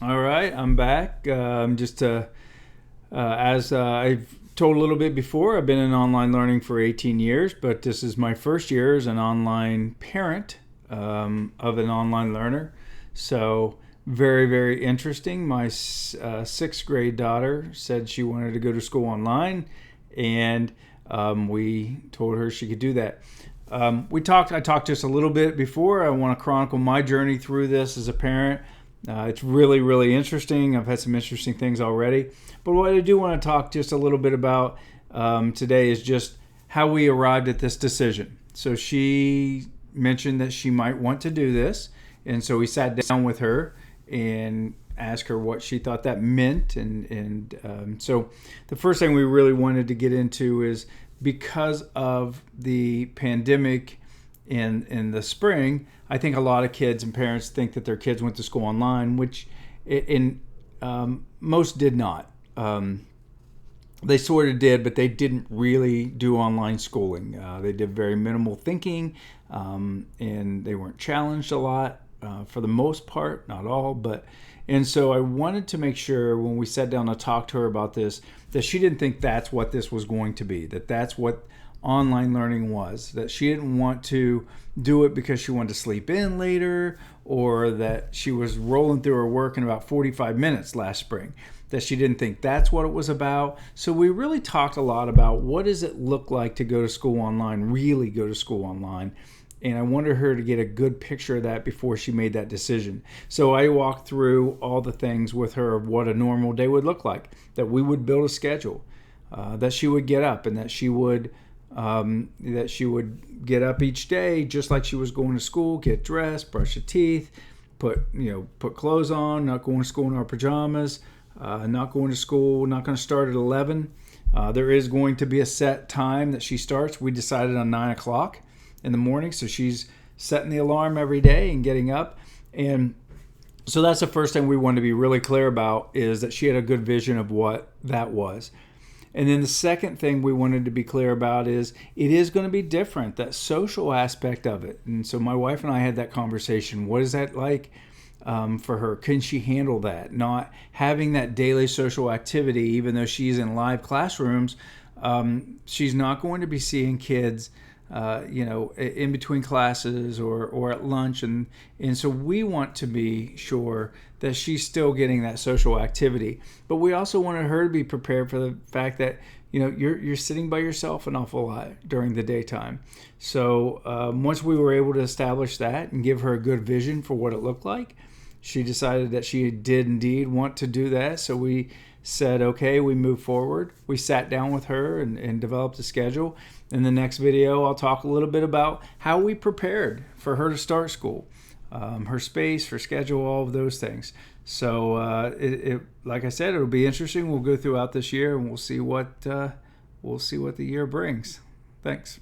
All right, I'm back. As I've told a little bit before, I've been in online learning for 18 years, but this is my first year as an online parent of an online learner. So, very, very interesting. My sixth grade daughter said she wanted to go to school online, and we told her she could do that. I talked just a little bit before. I want to chronicle my journey through this as a parent. It's really, really interesting. I've had some interesting things already. But what I do want to talk just a little bit about today is just how we arrived at this decision. So she mentioned that she might want to do this. And so we sat down with her and asked her what she thought that meant. So the first thing we really wanted to get into is because of the pandemic in the spring, I think a lot of kids and parents think that their kids went to school online, which most did not. They sort of did, but they didn't really do online schooling. They did very minimal thinking, and they weren't challenged a lot for the most part, not all. And so I wanted to make sure when we sat down to talk to her about this, that she didn't think that's what this was going to be, that that's what online learning was, that she didn't want to do it because she wanted to sleep in later, or that she was rolling through her work in about 45 minutes last spring, that she didn't think that's what it was about. So we really talked a lot about what does it look like to go to school online, really go to school online. And I wanted her to get a good picture of that before she made that decision. So I walked through all the things with her of what a normal day would look like, that we would build a schedule, that she would get up, and that she would get up each day just like she was going to school, get dressed, brush her teeth, put clothes on, not going to school in our pajamas, not going to school, not going to start at 11. There is going to be a set time that she starts. We decided on 9 o'clock in the morning, so she's setting the alarm every day and getting up. And so that's the first thing we wanted to be really clear about, is that she had a good vision of what that was. And then the second thing we wanted to be clear about is it is going to be different, that social aspect of it. And so my wife and I had that conversation. What is that like for her? Can she handle that? Not having that daily social activity, even though she's in live classrooms, she's not going to be seeing kids in between classes or at lunch. And so we want to be sure that she's still getting that social activity. But we also wanted her to be prepared for the fact that, you're sitting by yourself an awful lot during the daytime. So once we were able to establish that and give her a good vision for what it looked like, she decided that she did indeed want to do that. So we said, okay, we moved forward. We sat down with her and developed a schedule. In the next video, I'll talk a little bit about how we prepared for her to start school, her space, her schedule, all of those things. So like I said, it'll be interesting. We'll go throughout this year and we'll see what the year brings. Thanks.